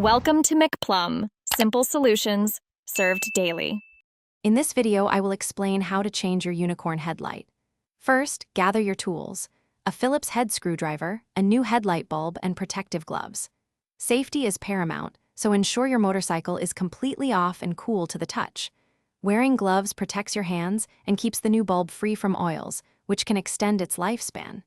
Welcome to McPlum, simple solutions served daily. In this video, I will explain how to change your unicorn headlight. First, gather your tools: a Phillips head screwdriver, a new headlight bulb, and protective gloves. Safety is paramount, so ensure your motorcycle is completely off and cool to the touch. Wearing gloves protects your hands and keeps the new bulb free from oils, which can extend its lifespan.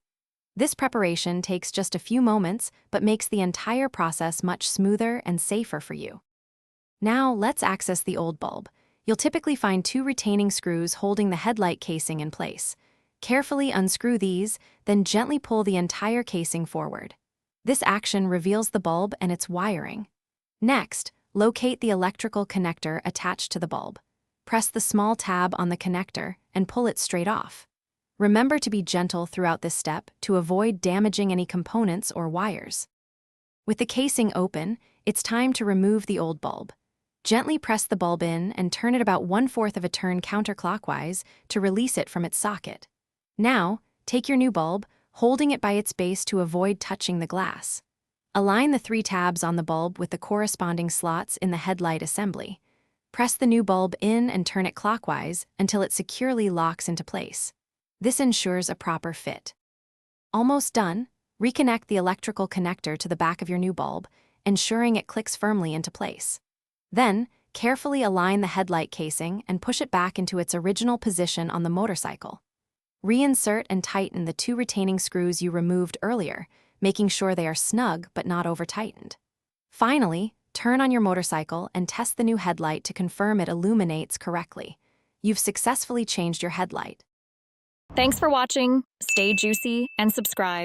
This preparation takes just a few moments, but makes the entire process much smoother and safer for you. Now, let's access the old bulb. You'll typically find two retaining screws holding the headlight casing in place. Carefully unscrew these, then gently pull the entire casing forward. This action reveals the bulb and its wiring. Next, locate the electrical connector attached to the bulb. Press the small tab on the connector and pull it straight off. Remember to be gentle throughout this step to avoid damaging any components or wires. With the casing open, it's time to remove the old bulb. Gently press the bulb in and turn it about 1/4 of a turn counterclockwise to release it from its socket. Now, take your new bulb, holding it by its base to avoid touching the glass. Align the 3 tabs on the bulb with the corresponding slots in the headlight assembly. Press the new bulb in and turn it clockwise until it securely locks into place. This ensures a proper fit. Almost done, reconnect the electrical connector to the back of your new bulb, ensuring it clicks firmly into place. Then, carefully align the headlight casing and push it back into its original position on the motorcycle. Reinsert and tighten the 2 retaining screws you removed earlier, making sure they are snug but not over-tightened. Finally, turn on your motorcycle and test the new headlight to confirm it illuminates correctly. You've successfully changed your headlight. Thanks for watching. Stay juicy and subscribe.